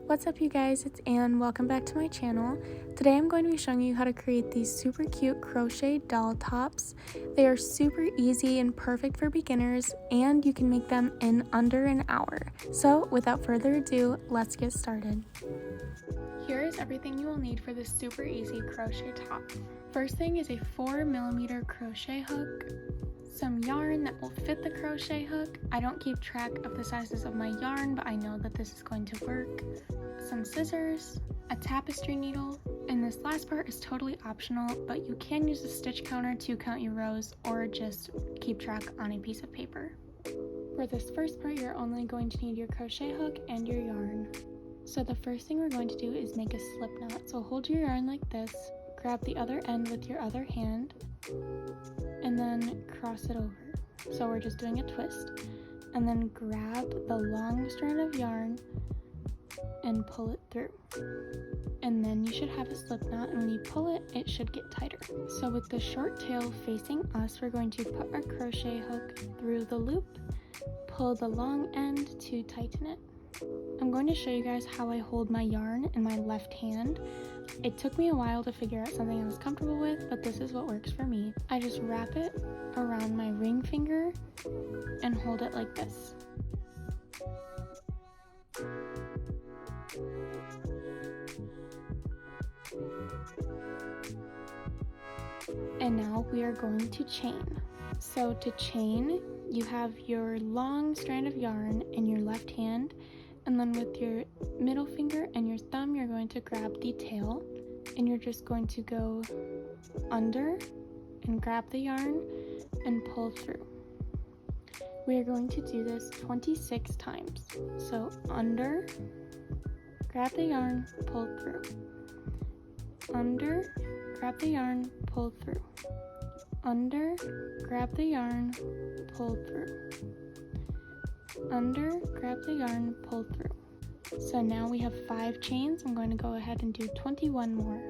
What's up you guys, it's Anne. Welcome back to my channel. Today I'm going to be showing you how to create these super cute crochet doll tops. They are super easy and perfect for beginners, and you can make them in under an hour. So without further ado, let's get started. Here is everything you will need for this super easy crochet top. First thing is a 4mm crochet hook, some yarn that will fit the crochet hook. I don't keep track of the sizes of my yarn, but I know that this is going to work. Some scissors, a tapestry needle, and this last part is totally optional, but you can use a stitch counter to count your rows or just keep track on a piece of paper. For this first part, you're only going to need your crochet hook and your yarn. So the first thing we're going to do is make a slip knot. So hold your yarn like this, grab the other end with your other hand, and then cross it over. So we're just doing a twist, and then grab the long strand of yarn and pull it through. And then you should have a slip knot, and when you pull it, it should get tighter. So with the short tail facing us, we're going to put our crochet hook through the loop, pull the long end to tighten it. I'm going to show you guys how I hold my yarn in my left hand. It took me a while to figure out something I was comfortable with, but this is what works for me. I just wrap it around my ring finger and hold it like this. And now we are going to chain. So to chain, you have your long strand of yarn in your left hand, and then with your middle finger and your thumb, you're going to grab the tail, and you're just going to go under and grab the yarn and pull through. We are going to do this 26 times. So under, grab the yarn, pull through. Under, grab the yarn, pull through. Under, grab the yarn, pull through. Under, grab the yarn, pull through. So now we have 5 chains. I'm going to go ahead and do 21 more.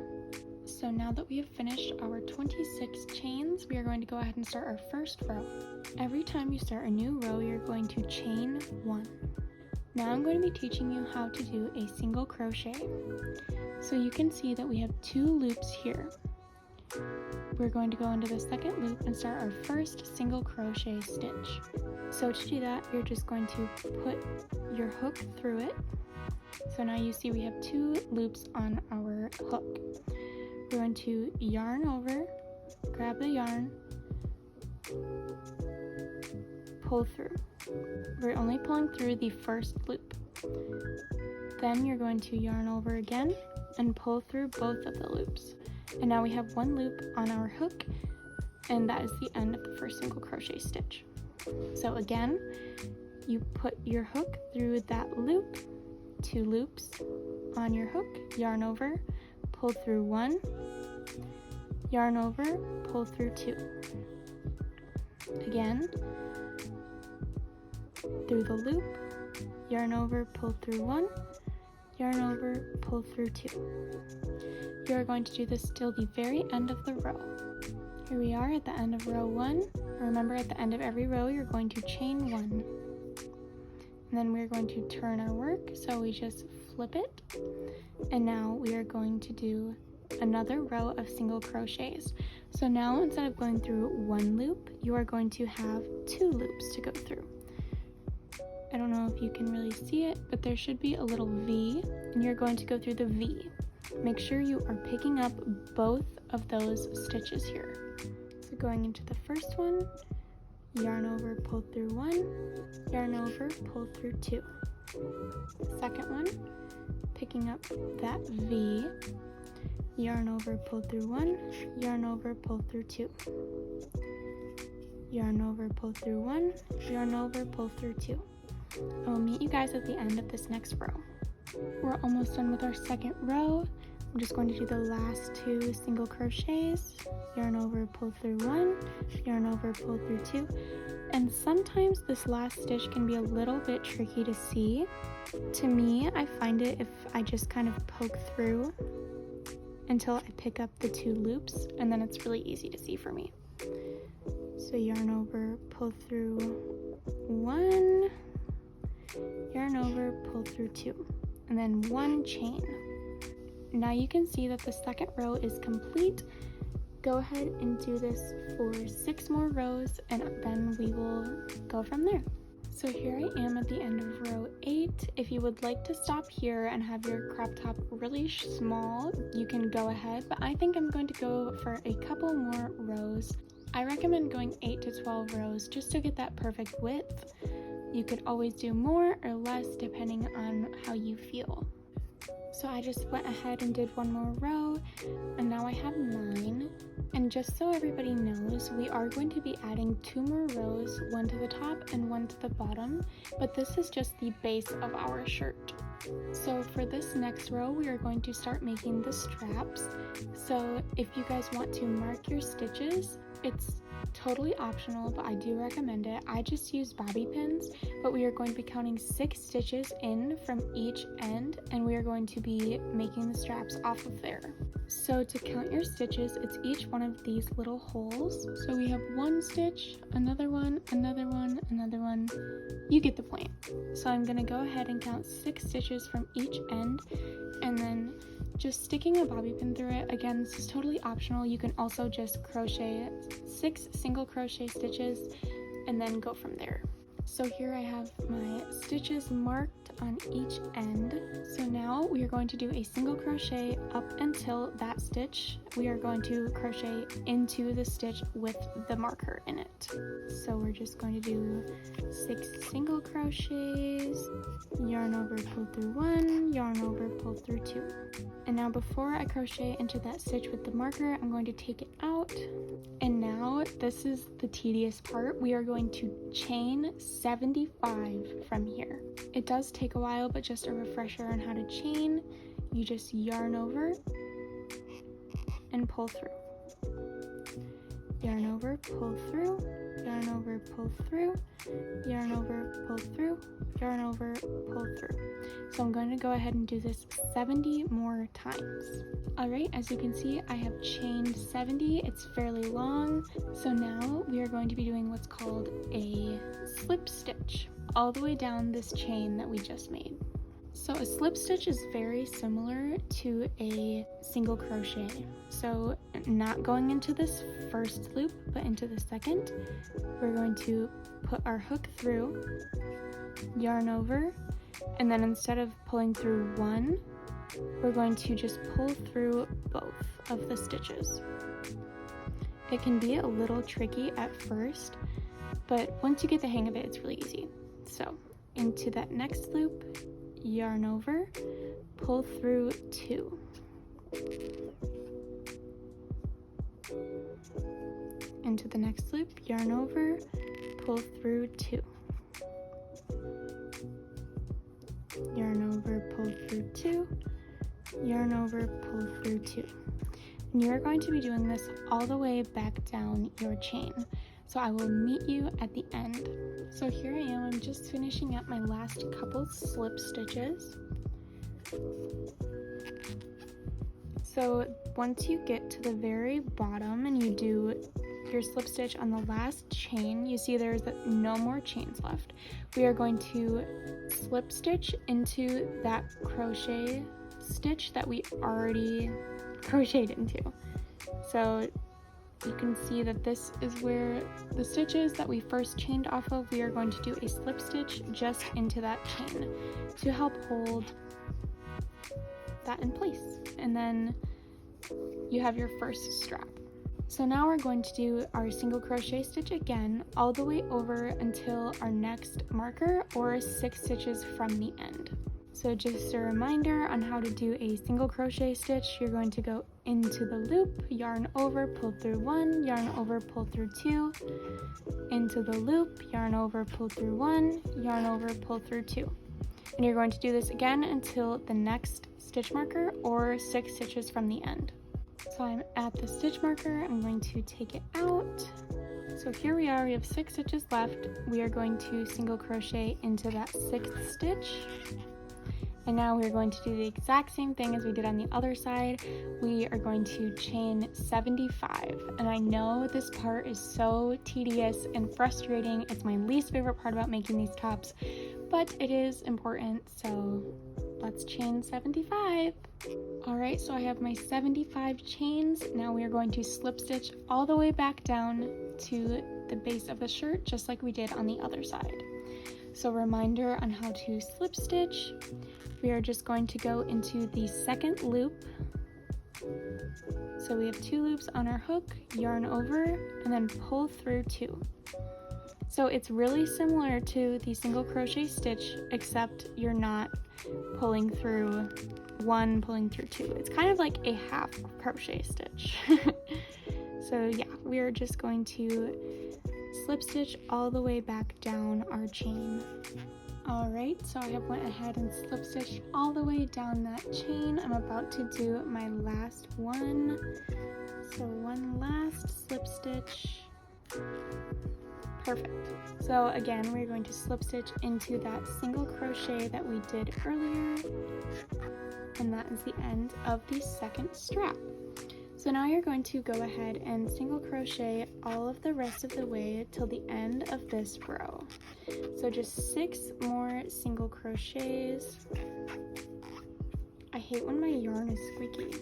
So now that we have finished our 26 chains, we are going to go ahead and start our first row. Every time you start a new row, you're going to chain 1. Now I'm going to be teaching you how to do a single crochet. So you can see that we have 2 loops here. We're going to go into the second loop and start our first single crochet stitch. So to do that, you're just going to put your hook through it. So now you see we have 2 loops on our hook. We're going to yarn over, grab the yarn, pull through. We're only pulling through the first loop. Then you're going to yarn over again and pull through both of the loops. And now we have 1 loop on our hook, and that is the end of the first single crochet stitch. So again, you put your hook through that loop, 2 loops on your hook, yarn over, pull through 1, yarn over, pull through 2. Again, through the loop, yarn over, pull through 1, yarn over, pull through 2. You are going to do this till the very end of the row. Here we are at the end of row 1. Remember, at the end of every row, you're going to chain 1. And then we're going to turn our work, so we just flip it. And now we are going to do another row of single crochets. So now instead of going through 1 loop, you are going to have 2 loops to go through. I don't know if you can really see it, but there should be a little V, and you're going to go through the V. Make sure you are picking up both of those stitches here. So going into the first one, yarn over, pull through 1, yarn over, pull through 2. Second one, picking up that V, yarn over, pull through 1, yarn over, pull through 2. Yarn over, pull through 1, yarn over, pull through 2. I will meet you guys at the end of this next row. We're almost done with our second row. I'm just going to do the last 2 single crochets. Yarn over, pull through 1, yarn over, pull through 2. And sometimes this last stitch can be a little bit tricky to see. To me, I find it if I just kind of poke through until I pick up the 2 loops, and then it's really easy to see for me. So yarn over, pull through 1, yarn over, pull through 2. and then 1 chain. Now you can see that the second row is complete. Go ahead and do this for 6 more rows, and then we will go from there. So here I am at the end of row 8. If you would like to stop here and have your crop top really small, you can go ahead, but I think I'm going to go for a couple more rows. I recommend going 8 to 12 rows just to get that perfect width. You could always do more or less depending on how you feel. So I just went ahead and did 1 more row, and now I have 9. And just so everybody knows, we are going to be adding 2 more rows, 1 to the top and 1 to the bottom, but this is just the base of our shirt. So for this next row, we are going to start making the straps. So if you guys want to mark your stitches, it's totally optional, but I do recommend it. I just use bobby pins, but we are going to be counting 6 stitches in from each end, and we are going to be making the straps off of there. So to count your stitches, it's each one of these little holes. So we have 1 stitch, another one, another one, another one. You get the point. So I'm going to go ahead and count 6 stitches from each end, and then just sticking a bobby pin through it. Again, this is totally optional. You can also just crochet 6 single crochet stitches and then go from there. So here I have my stitches marked on each end. So now we are going to do a single crochet up until that stitch. We are going to crochet into the stitch with the marker in it. So we're just going to do 6 single crochets, yarn over, pull through 1, yarn over, pull through 2. And now before I crochet into that stitch with the marker, I'm going to take it out. And now this is the tedious part. We are going to chain 75 from here. It does take a while, but just a refresher on how to chain. You just yarn over and pull through. Yarn over, pull through, yarn over, pull through, yarn over, pull through, yarn over, pull through. So I'm going to go ahead and do this 70 more times. Alright, as you can see, I have chained 70. It's fairly long. So now we are going to be doing what's called a slip stitch all the way down this chain that we just made. So a slip stitch is very similar to a single crochet. So not going into this first loop, but into the second, we're going to put our hook through, yarn over, and then instead of pulling through 1, we're going to just pull through both of the stitches. It can be a little tricky at first, but once you get the hang of it, it's really easy. So into that next loop, yarn over, pull through 2. Into the next loop, yarn over, pull through 2. Yarn over, pull through 2, yarn over, pull through 2. And you're going to be doing this all the way back down your chain. So I will meet you at the end. So here I am, I'm just finishing up my last couple slip stitches. So once you get to the very bottom and you do your slip stitch on the last chain, you see there's no more chains left. We are going to slip stitch into that crochet stitch that we already crocheted into. So you can see that this is where the stitches that we first chained off of, we are going to do a slip stitch just into that chain to help hold that in place. And then you have your first strap. So now we're going to do our single crochet stitch again all the way over until our next marker or 6 stitches from the end. So just a reminder on how to do a single crochet stitch, you're going to go into the loop, yarn over, pull through 1, yarn over, pull through 2, into the loop, yarn over, pull through 1, yarn over, pull through 2. And you're going to do this again until the next stitch marker or 6 stitches from the end. So I'm at the stitch marker, I'm going to take it out. So here we are, we have 6 stitches left. We are going to single crochet into that 6th stitch. And now we're going to do the exact same thing as we did on the other side. We are going to chain 75. And I know this part is so tedious and frustrating. It's my least favorite part about making these tops, but it is important, so let's chain 75. All right, so I have my 75 chains. Now we are going to slip stitch all the way back down to the base of the shirt, just like we did on the other side. So reminder on how to slip stitch. We are just going to go into the second loop. So we have 2 loops on our hook, yarn over, and then pull through 2. So it's really similar to the single crochet stitch, except you're not pulling through 1, pulling through 2. It's kind of like a half crochet stitch. So yeah, we're just going to slip stitch all the way back down our chain. All right, so I have went ahead and slip stitched all the way down that chain. I'm about to do my last one. So one last slip stitch. Perfect. So again, we're going to slip stitch into that single crochet that we did earlier. And that is the end of the second strap. So now you're going to go ahead and single crochet all of the rest of the way till the end of this row. So just 6 more single crochets. I hate when my yarn is squeaky.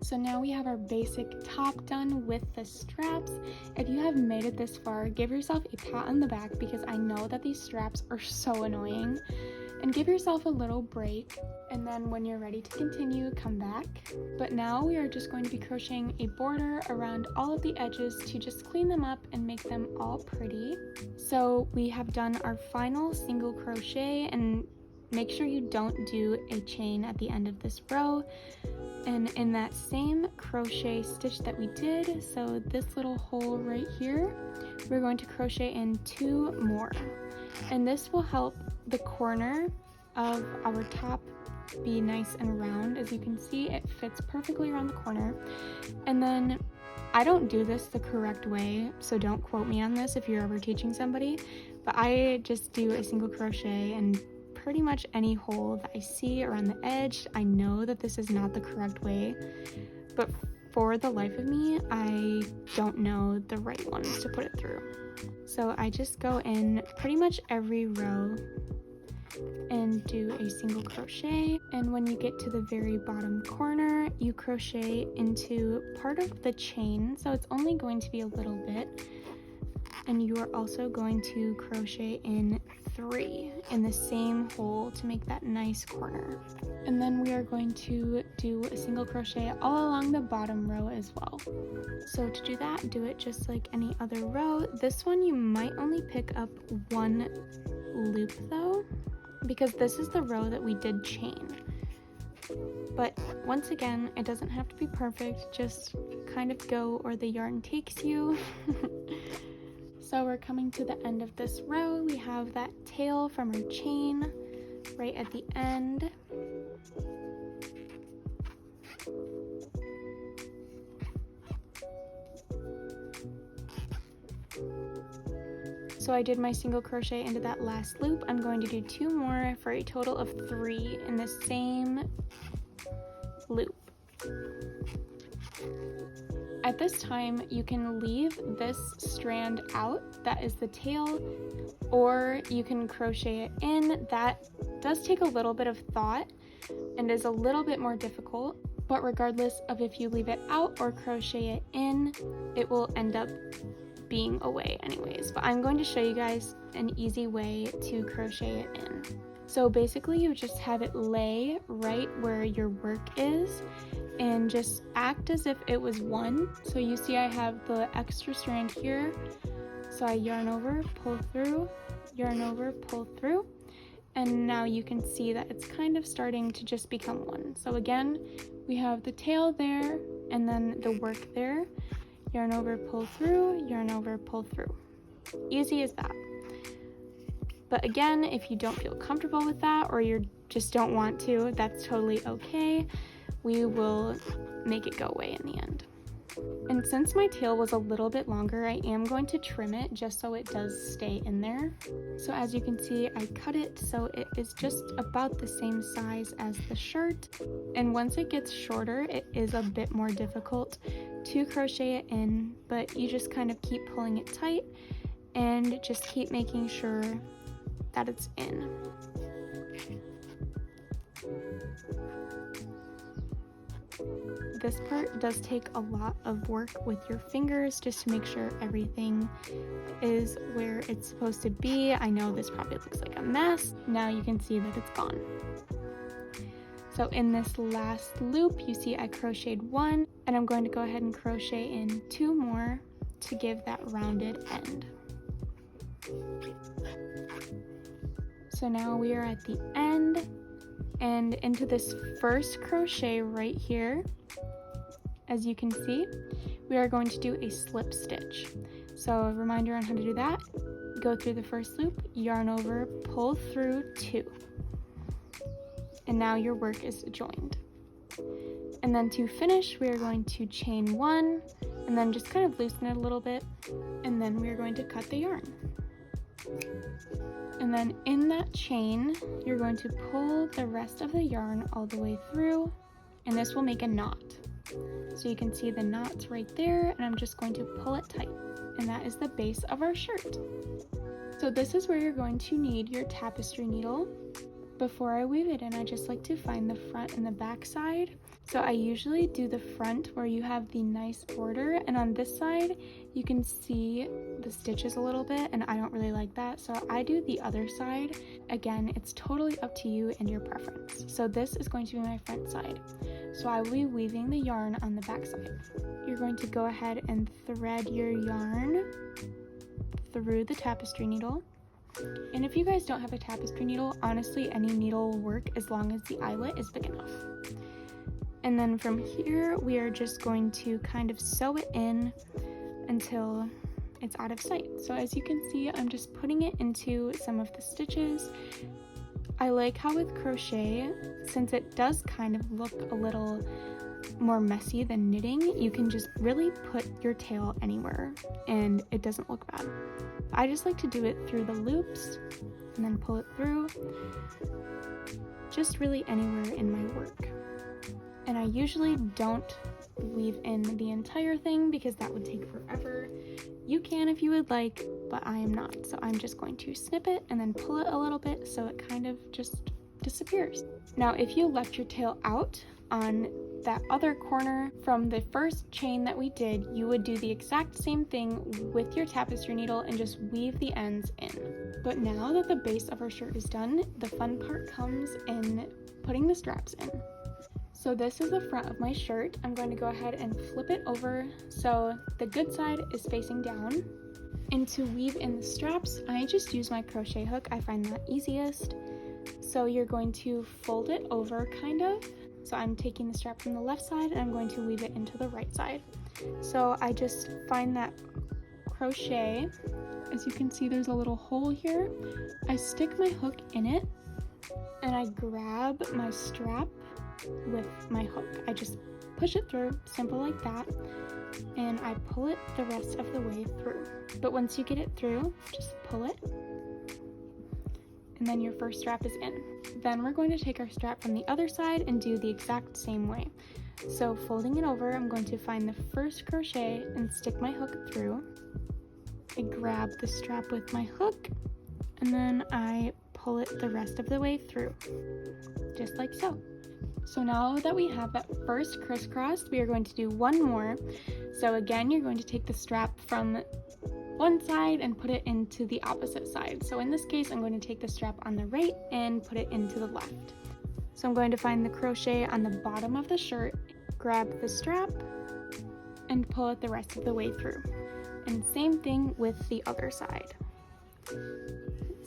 So now we have our basic top done with the straps. If you have made it this far, give yourself a pat on the back because I know that these straps are so annoying. And give yourself a little break, and then when you're ready to continue, come back. But now we are just going to be crocheting a border around all of the edges to just clean them up and make them all pretty. So we have done our final single crochet, and make sure you don't do a chain at the end of this row. And in that same crochet stitch that we did, so this little hole right here, we're going to crochet in 2 more. And this will help the corner of our top be nice and round. As you can see, it fits perfectly around the corner. And then I don't do this the correct way, so don't quote me on this if you're ever teaching somebody, but I just do a single crochet and pretty much any hole that I see around the edge. I know that this is not the correct way, but for the life of me, I don't know the right ones to put it through. So I just go in pretty much every row and do a single crochet, and when you get to the very bottom corner, you crochet into part of the chain, so it's only going to be a little bit, and you are also going to crochet in 3 in the same hole to make that nice corner. And then we are going to do a single crochet all along the bottom row as well. So to do that, do it just like any other row. This one you might only pick up 1 loop though, because this is the row that we did chain. But once again, it doesn't have to be perfect, just kind of go where the yarn takes you. So we're coming to the end of this row. We have that tail from our chain right at the end. So I did my single crochet into that last loop. I'm going to do 2 more for a total of 3 in the same loop. At this time, you can leave this strand out, that is the tail, or you can crochet it in. That does take a little bit of thought and is a little bit more difficult, but regardless of if you leave it out or crochet it in, it will end up being away anyways. But I'm going to show you guys an easy way to crochet it in. So basically you just have it lay right where your work is and just act as if it was one. So you see I have the extra strand here, so I yarn over, pull through, yarn over, pull through, and now you can see that it's kind of starting to just become one. So again, we have the tail there and then the work there, yarn over, pull through, yarn over, pull through. Easy as that. But again, if you don't feel comfortable with that or you just don't want to, that's totally okay. We will make it go away in the end. And since my tail was a little bit longer, I am going to trim it just so it does stay in there. So as you can see, I cut it so it is just about the same size as the shirt. And once it gets shorter, it is a bit more difficult to crochet it in, but you just kind of keep pulling it tight and just keep making sure that it's in. this part does take a lot of work with your fingers just to make sure everything is where it's supposed to be. I know this probably looks like a mess. Now you can see that it's gone. So in this last loop, you see I crocheted 1, and I'm going to go ahead and crochet in 2 more to give that rounded end. So now we are at the end, and into this first crochet right here, as you can see, we are going to do a slip stitch. So a reminder on how to do that: go through the first loop, yarn over, pull through 2. And now your work is joined. And then to finish, we are going to chain 1 and then just kind of loosen it a little bit, and then we are going to cut the yarn. And then in that chain, you're going to pull the rest of the yarn all the way through, and this will make a knot. So you can see the knots right there, and I'm just going to pull it tight, and that is the base of our shirt. So this is where you're going to need your tapestry needle. Before I weave it in, I just like to find the front and the back side. So I usually do the front where you have the nice border, and on this side you can see the stitches a little bit, and I don't really like that, so I do the other side. Again, it's totally up to you and your preference. So this is going to be my front side. So I will be weaving the yarn on the back side. You're going to go ahead and thread your yarn through the tapestry needle. And if you guys don't have a tapestry needle, honestly any needle will work as long as the eyelet is big enough. And then from here we are just going to kind of sew it in until it's out of sight. So as you can see, I'm just putting it into some of the stitches. I like how with crochet, since it does kind of look a little more messy than knitting, you can just really put your tail anywhere and it doesn't look bad. I just like to do it through the loops and then pull it through, just really anywhere in my work. And I usually don't weave in the entire thing because that would take forever. You can if you would like, but I am not. So I'm just going to snip it and then pull it a little bit so it kind of just disappears. Now if you left your tail out on that other corner from the first chain that we did, you would do the exact same thing with your tapestry needle and just weave the ends in. But now that the base of our shirt is done, the fun part comes in putting the straps in. So this is the front of my shirt. I'm going to go ahead and flip it over so the good side is facing down. And to weave in the straps, I just use my crochet hook. I find that easiest. So you're going to fold it over kind of. So I'm taking the strap from the left side and I'm going to weave it into the right side. So I just find that crochet. As you can see, there's a little hole here. I stick my hook in it and I grab my strap with my hook. I just push it through, simple like that, and I pull it the rest of the way through. But once you get it through, just pull it, and then your first strap is in. Then we're going to take our strap from the other side and do the exact same way. So folding it over, I'm going to find the first crochet and stick my hook through. I grab the strap with my hook, and then I pull it the rest of the way through, just like so. So now that we have that first crisscross, we are going to do one more. So again, you're going to take the strap from one side and put it into the opposite side. So in this case, I'm going to take the strap on the right and put it into the left. So I'm going to find the crochet on the bottom of the shirt, grab the strap, and pull it the rest of the way through. And same thing with the other side.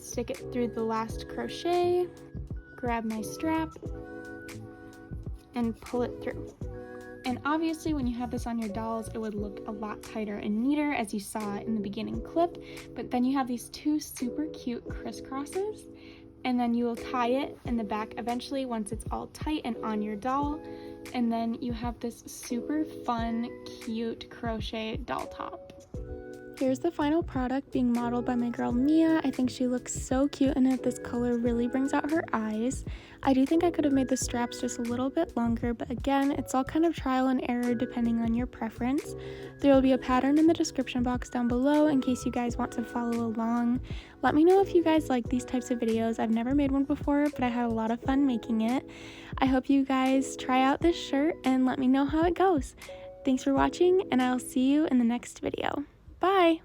Stick it through the last crochet, grab my strap, and pull it through. And obviously when you have this on your dolls, it would look a lot tighter and neater, as you saw in the beginning clip, but then you have these two super cute crisscrosses, and then you will tie it in the back eventually once it's all tight and on your doll, and then you have this super fun, cute crochet doll top. Here's the final product being modeled by my girl Mia. I think she looks so cute in it. This color really brings out her eyes. I do think I could have made the straps just a little bit longer, but again, it's all kind of trial and error depending on your preference. There will be a pattern in the description box down below in case you guys want to follow along. Let me know if you guys like these types of videos. I've never made one before, but I had a lot of fun making it. I hope you guys try out this shirt and let me know how it goes. Thanks for watching, and I'll see you in the next video. Bye!